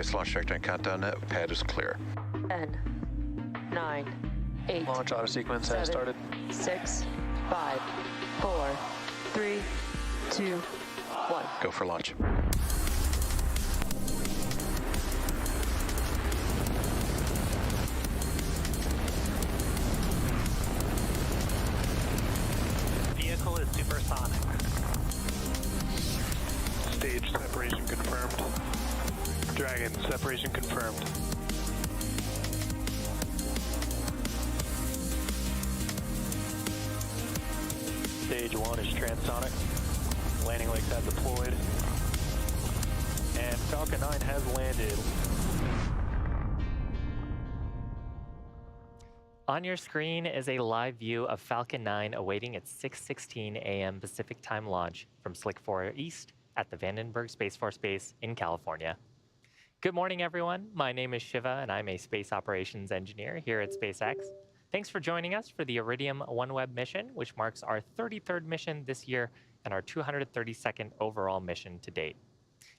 Space launch trajectory and countdown net. Pad is clear. 10, 9, 8. Launch auto sequence has started. 6, 5, 4, 3, 2, 1. Go for launch. Vehicle is supersonic. Stage separation confirmed. Dragon, separation confirmed. Stage 1 is transonic. Landing legs have deployed. And Falcon 9 has landed. On your screen is a live view of Falcon 9 awaiting its 6:16 a.m. Pacific time launch from Slick 4 East at the Vandenberg Space Force Base in California. Good morning, everyone. My name is Shiva, and I'm a space operations engineer here at SpaceX. Thanks for joining us for the Iridium OneWeb mission, which marks our 33rd mission this year and our 232nd overall mission to date.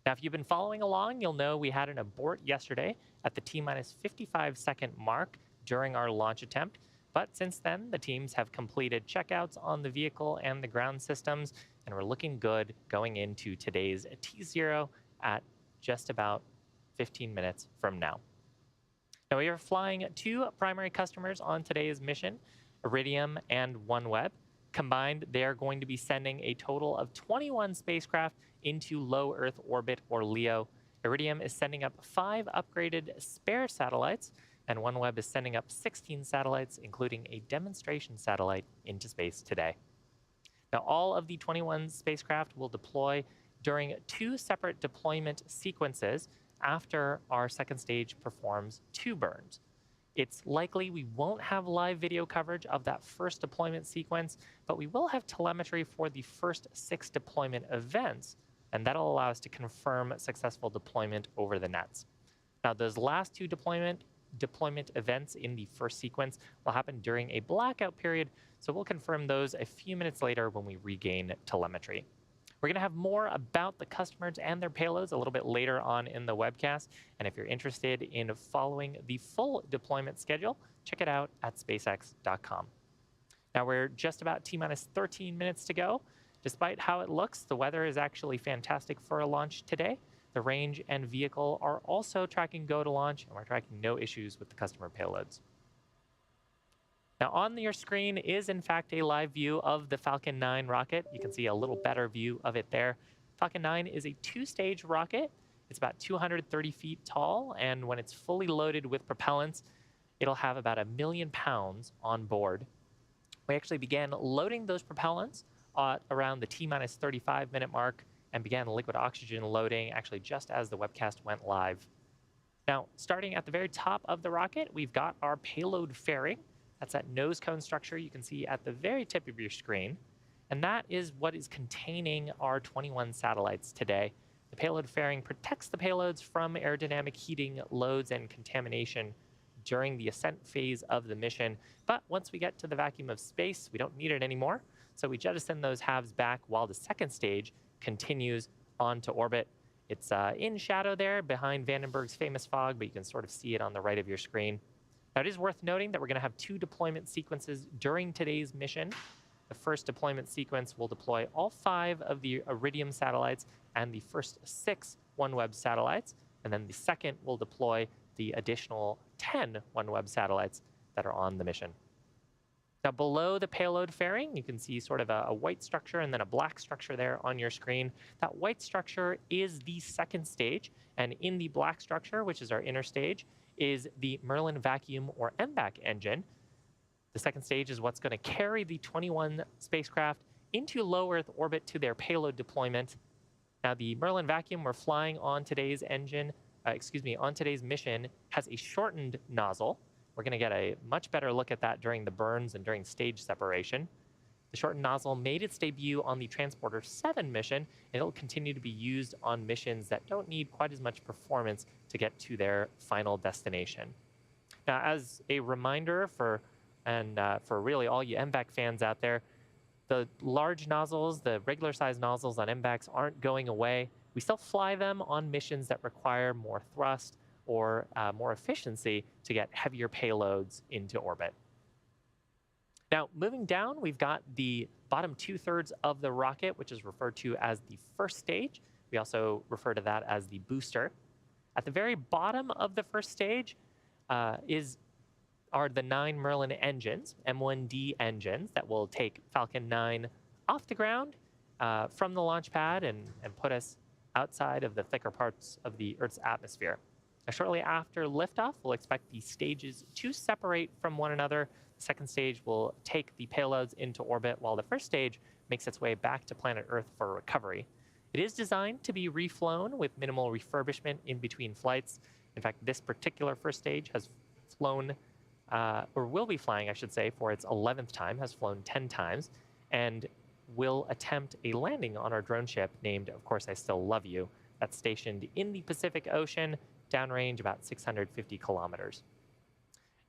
Now, if you've been following along, you'll know we had an abort yesterday at the T-minus 55-second mark during our launch attempt. But since then, the teams have completed checkouts on the vehicle and the ground systems, and we're looking good going into today's T0 at just about 15 minutes from now. Now, we are flying two primary customers on today's mission, Iridium and OneWeb. Combined, they are going to be sending a total of 21 spacecraft into low Earth orbit, or LEO. Iridium is sending up 5 upgraded spare satellites, and OneWeb is sending up 16 satellites, including a demonstration satellite, into space today. Now, all of the 21 spacecraft will deploy during 2 separate deployment sequences after our second stage performs 2 burns. It's likely we won't have live video coverage of that first deployment sequence, but we will have telemetry for the first 6 deployment events, and that'll allow us to confirm successful deployment over the nets. Now, those last 2 deployment events in the first sequence will happen during a blackout period, so we'll confirm those a few minutes later when we regain telemetry. We're going to have more about the customers and their payloads a little bit later on in the webcast, and if you're interested in following the full deployment schedule, check it out at spacex.com. Now, we're just about T-minus 13 minutes to go. Despite how it looks, the weather is actually fantastic for a launch today. The range and vehicle are also tracking go to launch, and we're tracking no issues with the customer payloads. Now, on your screen is, in fact, a live view of the Falcon 9 rocket. You can see a little better view of it there. Falcon 9 is a 2-stage rocket. It's about 230 feet tall, and when it's fully loaded with propellants, it'll have about 1 million pounds on board. We actually began loading those propellants at around the T-minus 35-minute mark and began liquid oxygen loading actually just as the webcast went live. Now, starting at the very top of the rocket, we've got our payload fairing. That's that nose cone structure you can see at the very tip of your screen. And that is what is containing our 21 satellites today. The payload fairing protects the payloads from aerodynamic heating loads and contamination during the ascent phase of the mission. But once we get to the vacuum of space, we don't need it anymore. So we jettison those halves back while the second stage continues on to orbit. It's in shadow there behind Vandenberg's famous fog, but you can sort of see it on the right of your screen. Now, it is worth noting that we're going to have 2 deployment sequences during today's mission. The first deployment sequence will deploy all 5 of the Iridium satellites and the first 6 OneWeb satellites. And then the second will deploy the additional 10 OneWeb satellites that are on the mission. Now, below the payload fairing, you can see sort of a white structure and then a black structure there on your screen. That white structure is the second stage. And in the black structure, which is our inner stage, is the Merlin vacuum or MVAC engine. The second stage is what's going to carry the 21 spacecraft into low Earth orbit to their payload deployment. Now, the Merlin vacuum we're flying on today's mission has a shortened nozzle. We're going to get a much better look at that during the burns and during stage separation. The shortened nozzle made its debut on the Transporter 7 mission, and it'll continue to be used on missions that don't need quite as much performance to get to their final destination. Now, as a reminder for really all you MVAC fans out there, the large nozzles, the regular size nozzles on MVACs aren't going away. we still fly them on missions that require more thrust or more efficiency to get heavier payloads into orbit. Now, moving down, we've got the bottom 2/3 of the rocket, which is referred to as the first stage. We also refer to that as the booster. At the very bottom of the first stage are the 9 Merlin engines, M1D engines, that will take Falcon 9 off the ground from the launch pad and put us outside of the thicker parts of the Earth's atmosphere. Now, shortly after liftoff, we'll expect the stages to separate from one another. The second stage will take the payloads into orbit, while the first stage makes its way back to planet Earth for recovery. It is designed to be reflown with minimal refurbishment in between flights. In fact, this particular first stage has flown, or will be flying, I should say, for its 11th time, has flown 10 times, and will attempt a landing on our drone ship named, of course, I Still Love You, that's stationed in the Pacific Ocean, downrange about 650 kilometers.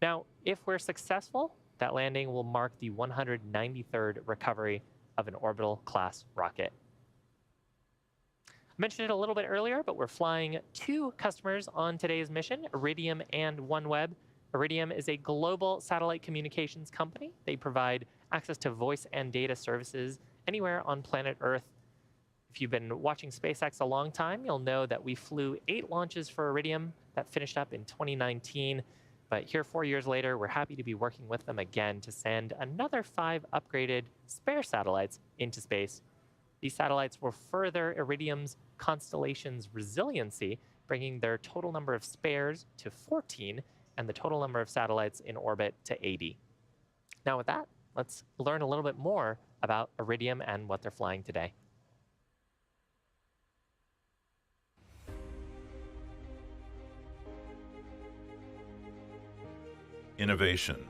Now, if we're successful, that landing will mark the 193rd recovery of an orbital class rocket. I mentioned it a little bit earlier, but we're flying 2 customers on today's mission, Iridium and OneWeb. Iridium is a global satellite communications company. They provide access to voice and data services anywhere on planet Earth. If you've been watching SpaceX a long time, you'll know that we flew 8 launches for Iridium that finished up in 2019. But here, 4 years later, we're happy to be working with them again to send another 5 upgraded spare satellites into space. These satellites will further Iridium's constellation's resiliency, bringing their total number of spares to 14 and the total number of satellites in orbit to 80. Now with that, let's learn a little bit more about Iridium and what they're flying today. Innovation,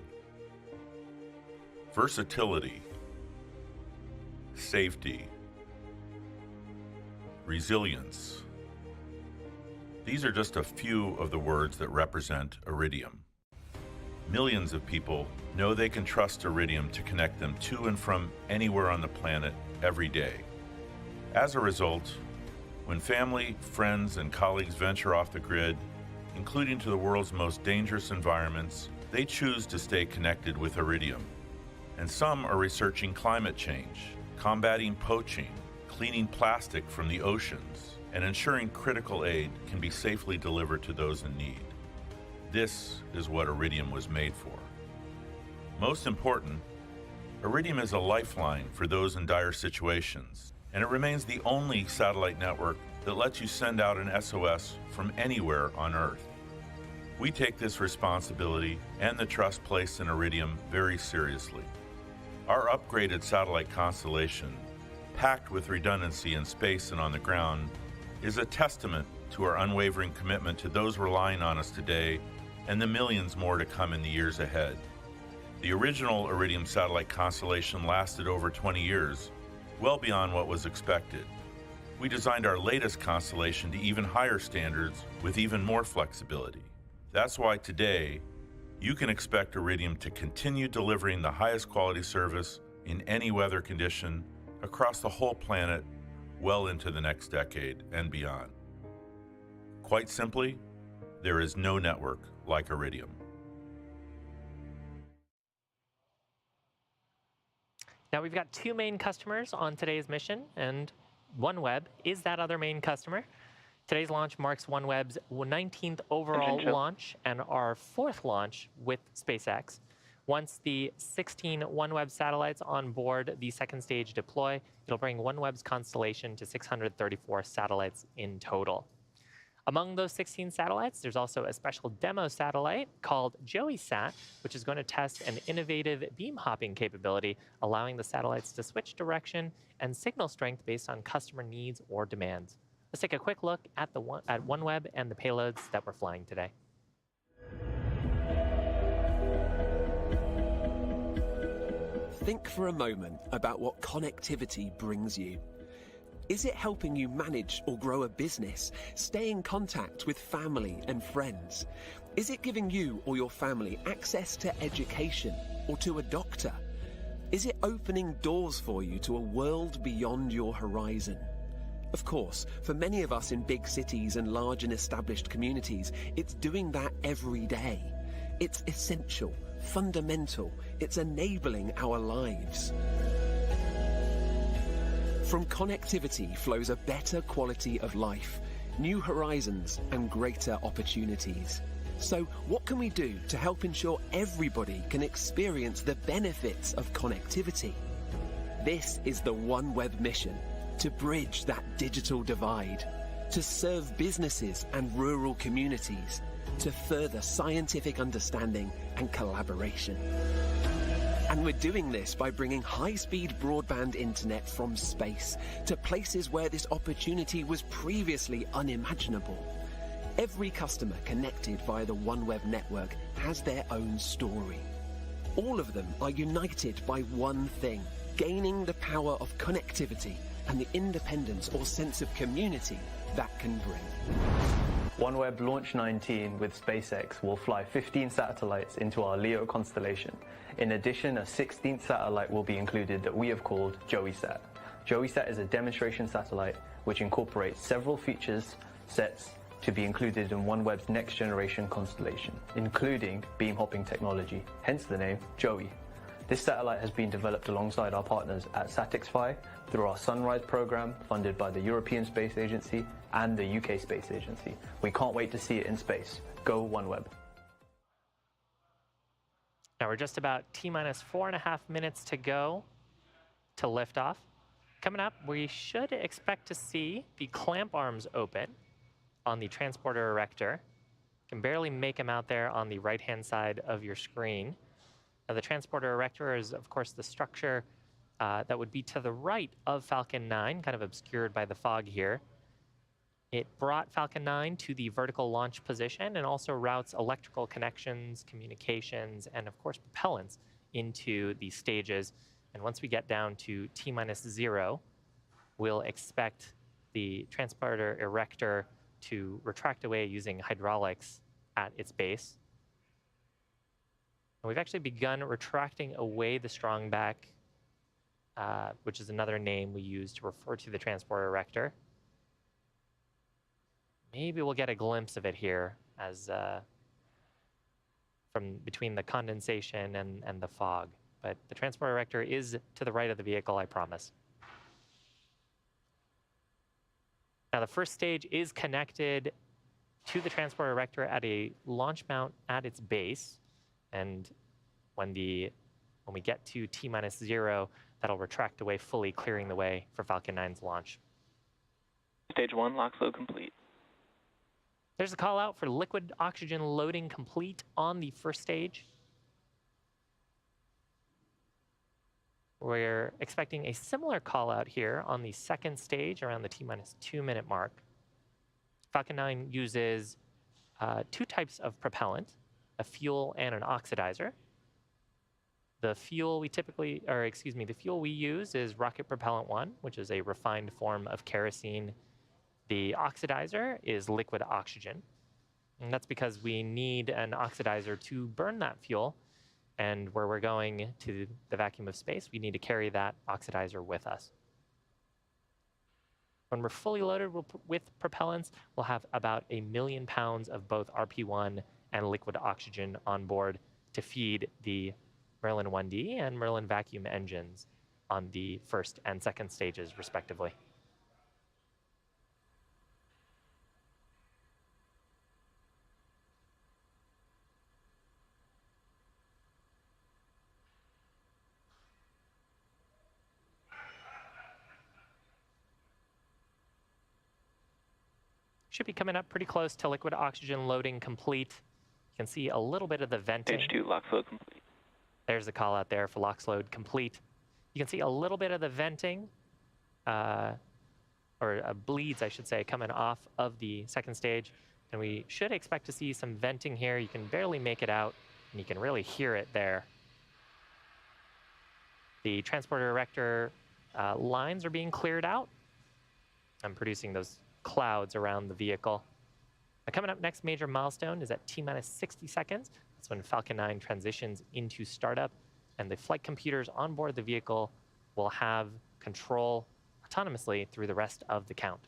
versatility, safety, resilience. These are just a few of the words that represent Iridium. Millions of people know they can trust Iridium to connect them to and from anywhere on the planet every day. As a result, when family, friends, and colleagues venture off the grid, including to the world's most dangerous environments, they choose to stay connected with Iridium. And some are researching climate change, combating poaching, cleaning plastic from the oceans, and ensuring critical aid can be safely delivered to those in need. This is what Iridium was made for. Most important, Iridium is a lifeline for those in dire situations, and it remains the only satellite network that lets you send out an SOS from anywhere on Earth. We take this responsibility and the trust placed in Iridium very seriously. Our upgraded satellite constellation, packed with redundancy in space and on the ground, is a testament to our unwavering commitment to those relying on us today and the millions more to come in the years ahead. The original Iridium satellite constellation lasted over 20 years, well beyond what was expected. We designed our latest constellation to even higher standards with even more flexibility. That's why today, you can expect Iridium to continue delivering the highest quality service in any weather condition across the whole planet well into the next decade and beyond. Quite simply, there is no network like Iridium. Now we've got 2 main customers on today's mission, and OneWeb is that other main customer. Today's launch marks OneWeb's 19th overall launch and our 4th launch with SpaceX. Once the 16 OneWeb satellites on board the second stage deploy, it'll bring OneWeb's constellation to 634 satellites in total. Among those 16 satellites, there's also a special demo satellite called JoeySat, which is going to test an innovative beam hopping capability, allowing the satellites to switch direction and signal strength based on customer needs or demands. Let's take a quick look at OneWeb and the payloads that we're flying today. Think for a moment about what connectivity brings you. Is it helping you manage or grow a business, stay in contact with family and friends? Is it giving you or your family access to education or to a doctor? Is it opening doors for you to a world beyond your horizon? Of course, for many of us in big cities and large and established communities, it's doing that every day. It's essential, fundamental, it's enabling our lives. From connectivity flows a better quality of life, new horizons and greater opportunities. So what can we do to help ensure everybody can experience the benefits of connectivity? This is the OneWeb mission, to bridge that digital divide, to serve businesses and rural communities, to further scientific understanding and collaboration. And we're doing this by bringing high-speed broadband internet from space to places where this opportunity was previously unimaginable. Every customer connected via the OneWeb network has their own story. All of them are united by one thing: gaining the power of connectivity and the independence or sense of community that can bring. OneWeb Launch 19 with SpaceX will fly 15 satellites into our LEO constellation. In addition, a 16th satellite will be included that we have called JoeySat. JoeySat is a demonstration satellite which incorporates several features sets to be included in OneWeb's next generation constellation, including beam hopping technology, hence the name Joey. This satellite has been developed alongside our partners at SatixFy through our Sunrise program funded by the European Space Agency and the UK Space Agency. We can't wait to see it in space. Go OneWeb. Now we're just about T-minus 4.5 minutes to go to liftoff. Coming up, we should expect to see the clamp arms open on the transporter erector. Can barely make them out there on the right-hand side of your screen. Now, the transporter erector is, of course, the structure that would be to the right of Falcon 9, kind of obscured by the fog here. It brought Falcon 9 to the vertical launch position and also routes electrical connections, communications, and, of course, propellants into the stages. And once we get down to T-minus 0, we'll expect the transporter erector to retract away using hydraulics at its base. And we've actually begun retracting away the strong back, which is another name we use to refer to the transporter erector. Maybe we'll get a glimpse of it here as from between the condensation and the fog. But the transporter erector is to the right of the vehicle, I promise. Now, the first stage is connected to the transporter erector at a launch mount at its base. And when we get to T-minus 0, that'll retract away fully, clearing the way for Falcon 9's launch. Stage 1, lock flow complete. There's a call out for liquid oxygen loading complete on the first stage. We're expecting a similar call out here on the second stage around the T-minus 2 minute mark. Falcon 9 uses two types of propellant, a fuel and an oxidizer. The fuel the fuel we use is rocket propellant 1, which is a refined form of kerosene. The oxidizer is liquid oxygen. And that's because we need an oxidizer to burn that fuel. And where we're going to the vacuum of space, we need to carry that oxidizer with us. When we're fully loaded with propellants, we'll have about 1 million pounds of both RP1 and liquid oxygen on board to feed the Merlin 1D and Merlin vacuum engines on the first and second stages, respectively. Should be coming up pretty close to liquid oxygen loading complete. You can see a little bit of the venting. Stage 2, lock flow complete. There's the call out there for LOX load complete. You can see a little bit of the venting, bleeds, I should say, coming off of the second stage. And we should expect to see some venting here. You can barely make it out, and you can really hear it there. The transporter erector lines are being cleared out. I'm producing those clouds around the vehicle. Now, coming up next major milestone is at T-minus 60 seconds. That's when Falcon 9 transitions into startup, and the flight computers on board the vehicle will have control autonomously through the rest of the count.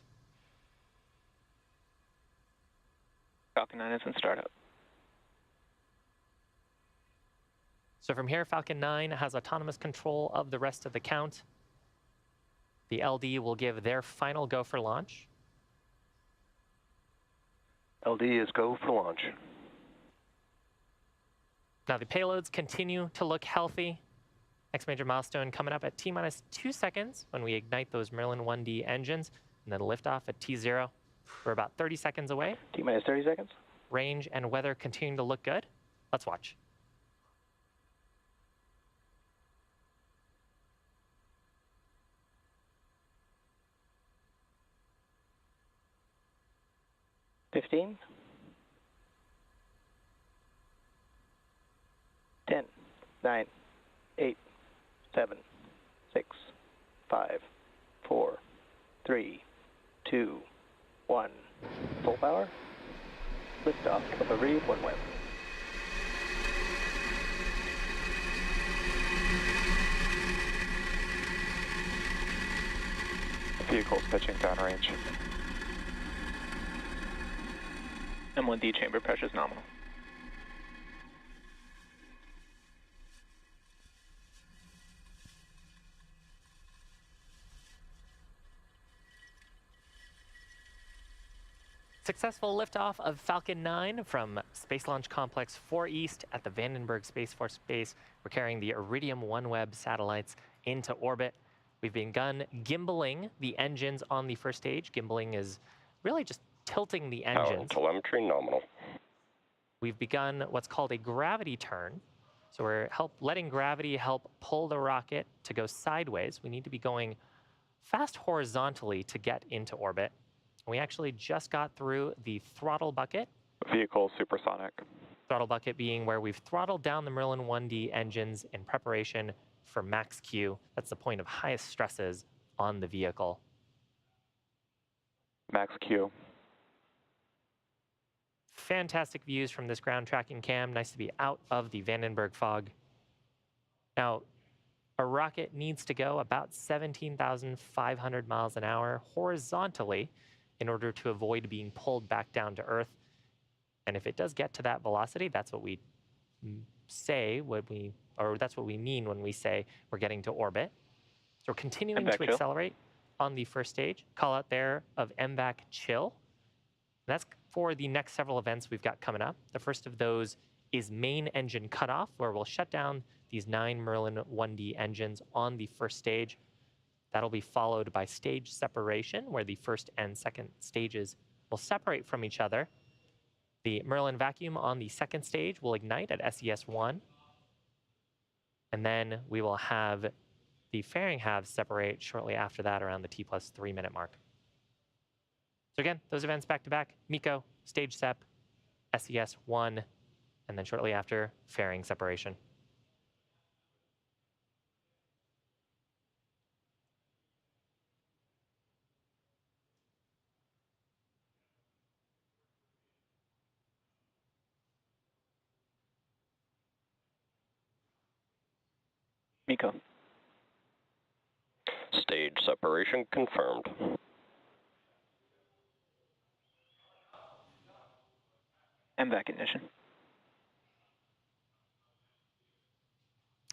Falcon 9 is in startup. So from here, Falcon 9 has autonomous control of the rest of the count. The LD will give their final go for launch. LD is go for launch. Now the payloads continue to look healthy. Next major milestone coming up at T-minus 2 seconds when we ignite those Merlin 1D engines, and then liftoff at T0. We're about 30 seconds away. T-minus 30 seconds. Range and weather continuing to look good. Let's watch. $15. 10, 9, 8, 7, 6, 5, 4, 3, 2, 1. Full power. Liftoff of Iridium OneWeb. Vehicle's pitching downrange. M1D chamber pressure is nominal. Successful liftoff of Falcon 9 from Space Launch Complex 4 East at the Vandenberg Space Force Base. We're carrying the Iridium OneWeb satellites into orbit. We've begun gimbaling the engines on the first stage. Gimbaling is really just tilting the engines. Telemetry nominal. We've begun what's called a gravity turn. So we're letting gravity help pull the rocket to go sideways. We need to be going fast horizontally to get into orbit. We actually just got through the throttle bucket. Vehicle supersonic. Throttle bucket being where we've throttled down the Merlin 1D engines in preparation for max Q. That's the point of highest stresses on the vehicle. Max Q. Fantastic views from this ground tracking cam. Nice to be out of the Vandenberg fog. Now, a rocket needs to go about 17,500 miles an hour horizontally in order to avoid being pulled back down to Earth. And if it does get to that velocity, that's what we say that's what we mean when we say we're getting to orbit. So we're continuing to accelerate on the first stage. Call out there of MVAC chill. And that's for the next several events we've got coming up. The first of those is main engine cutoff, where we'll shut down these 9 Merlin 1D engines on the first stage. That'll be followed by stage separation, where the first and second stages will separate from each other. The Merlin vacuum on the second stage will ignite at SES-1. And then we will have the fairing halves separate shortly after that around the T+3 minute mark. So again, those events back to back: MECO, stage sep, SES-1, and then shortly after, fairing separation. MECO. Stage separation confirmed. MVAC ignition.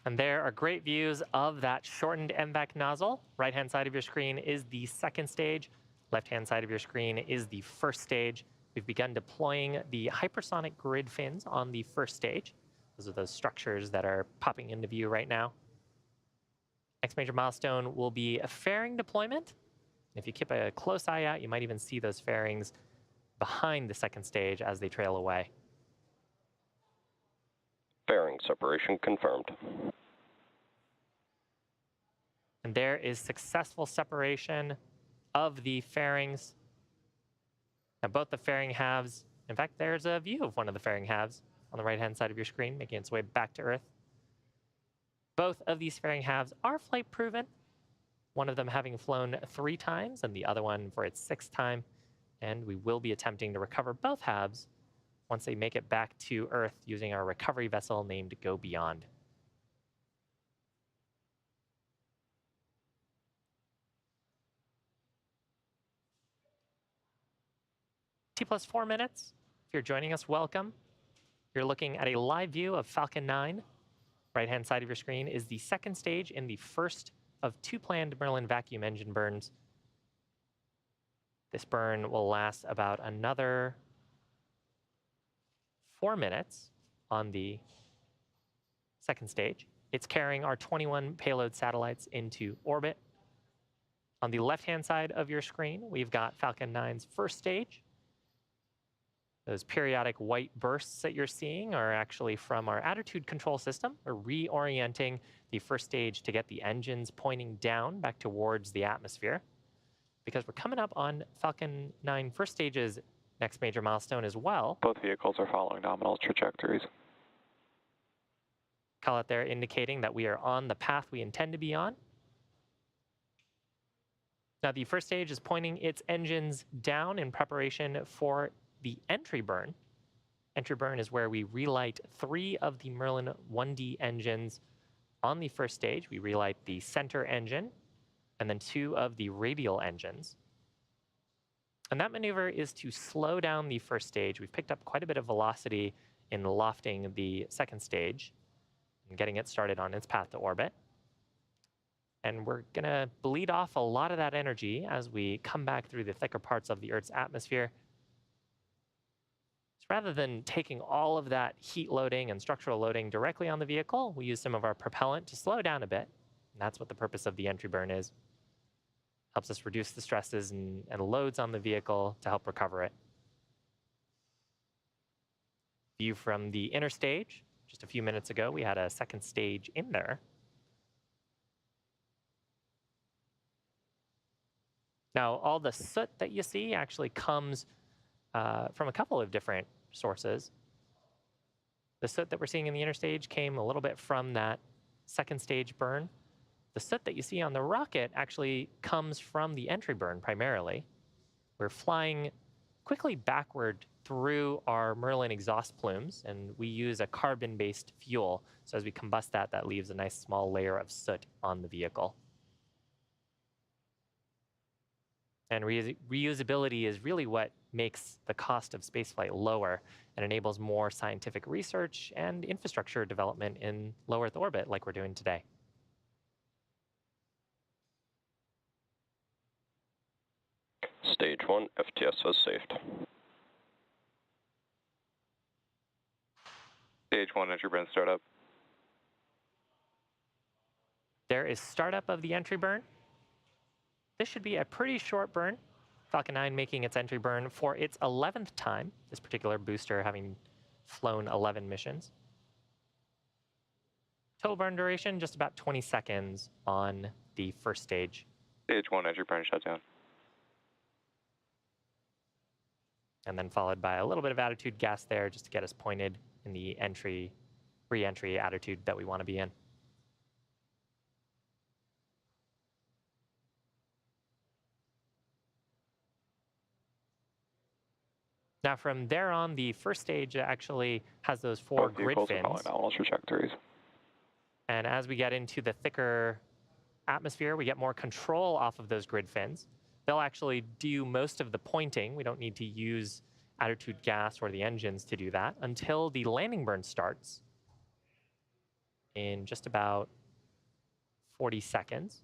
And there are great views of that shortened MVAC nozzle. Right-hand side of your screen is the second stage. Left-hand side of your screen is the first stage. We've begun deploying the hypersonic grid fins on the first stage. Those are those structures that are popping into view right now. Next major milestone will be a fairing deployment. If you keep a close eye out, you might even see those fairings behind the second stage as they trail away. Fairing separation confirmed. And there is successful separation of the fairings. Now both the fairing halves, in fact, there's a view of one of the fairing halves on the right-hand side of your screen, making its way back to Earth. Both of these fairing halves are flight proven, one of them having flown 3 times and the other one for its 6th time. And we will be attempting to recover both halves once they make it back to Earth using our recovery vessel named Go Beyond. T+4 minutes. If you're joining us, welcome. You're looking at a live view of Falcon 9. Right-hand side of your screen is the second stage in the first of 2 planned Merlin vacuum engine burns. This burn will last about another 4 minutes on the second stage. It's carrying our 21 payload satellites into orbit. On the left-hand side of your screen, we've got Falcon 9's first stage. Those periodic white bursts that you're seeing are actually from our attitude control system. We're reorienting the first stage to get the engines pointing down back towards the atmosphere, because we're coming up on Falcon 9 first stage's next major milestone as well. Both vehicles are following nominal trajectories. Call out there indicating that we are on the path we intend to be on. Now, the first stage is pointing its engines down in preparation for the entry burn. Entry burn is where we relight 3 of the Merlin 1D engines on the first stage. We relight the center engine and then 2 of the radial engines. And that maneuver is to slow down the first stage. We've picked up quite a bit of velocity in lofting the second stage and getting it started on its path to orbit. And we're going to bleed off a lot of that energy as we come back through the thicker parts of the Earth's atmosphere. So rather than taking all of that heat loading and structural loading directly on the vehicle, we use some of our propellant to slow down a bit. And that's what the purpose of the entry burn is. Helps us reduce the stresses and loads on the vehicle to help recover it. View from the inner stage. Just a few minutes ago, we had a second stage in there. Now, all the soot that you see actually comes from a couple of different sources. The soot that we're seeing in the inner stage came a little bit from that second stage burn. The soot that you see on the rocket actually comes from the entry burn primarily. We're flying quickly backward through our Merlin exhaust plumes, and we use a carbon-based fuel. So as we combust that, that leaves a nice small layer of soot on the vehicle. And reusability is really what makes the cost of spaceflight lower and enables more scientific research and infrastructure development in low Earth orbit like we're doing today. Stage 1, FTS has saved. Stage 1 entry burn startup. There is startup of the entry burn. This should be a pretty short burn. Falcon 9 making its entry burn for its 11th time, this particular booster having flown 11 missions. Total burn duration, just about 20 seconds on the first stage. Stage 1 entry burn shutdown. And then followed by a little bit of attitude gas there just to get us pointed in the re-entry attitude that we want to be in. Now from there on, the first stage actually has those 4 grid fins. Nominal trajectories. And as we get into the thicker atmosphere, we get more control off of those grid fins. They'll actually do most of the pointing. We don't need to use attitude gas or the engines to do that until the landing burn starts in just about 40 seconds.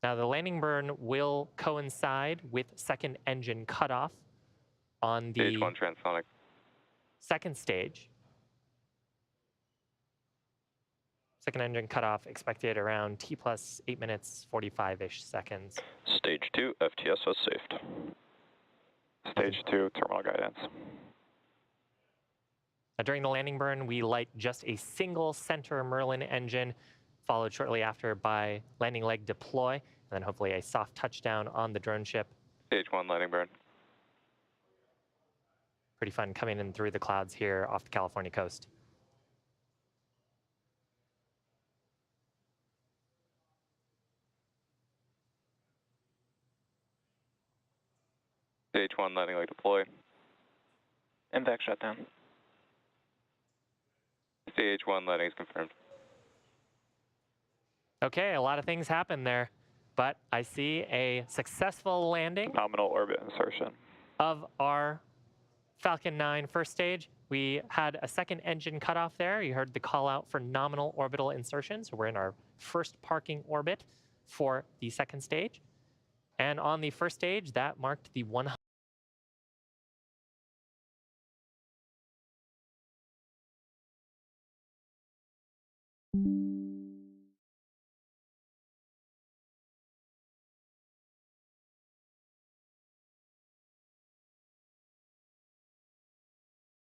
Now, the landing burn will coincide with second engine cutoff on the Stage 1 transonic. second stage. Second engine cutoff expected around T plus 8 minutes, 45-ish seconds. Stage 2, FTS has saved. Stage 2 terminal guidance. Now, during the landing burn, we light just a single center Merlin engine, followed shortly after by landing leg deploy, and then hopefully a soft touchdown on the drone ship. Stage 1 landing burn. Pretty fun coming in through the clouds here off the California coast. Stage 1 landing leg deploy. Impact shutdown. Stage 1 landing is confirmed. Okay, a lot of things happened there. but I see a successful landing Nominal orbit insertion. of our Falcon 9 first stage. We had a second engine cutoff there. You heard the call out for nominal orbital insertion. So we're in our first parking orbit for the second stage. And on the first stage, that marked the 100.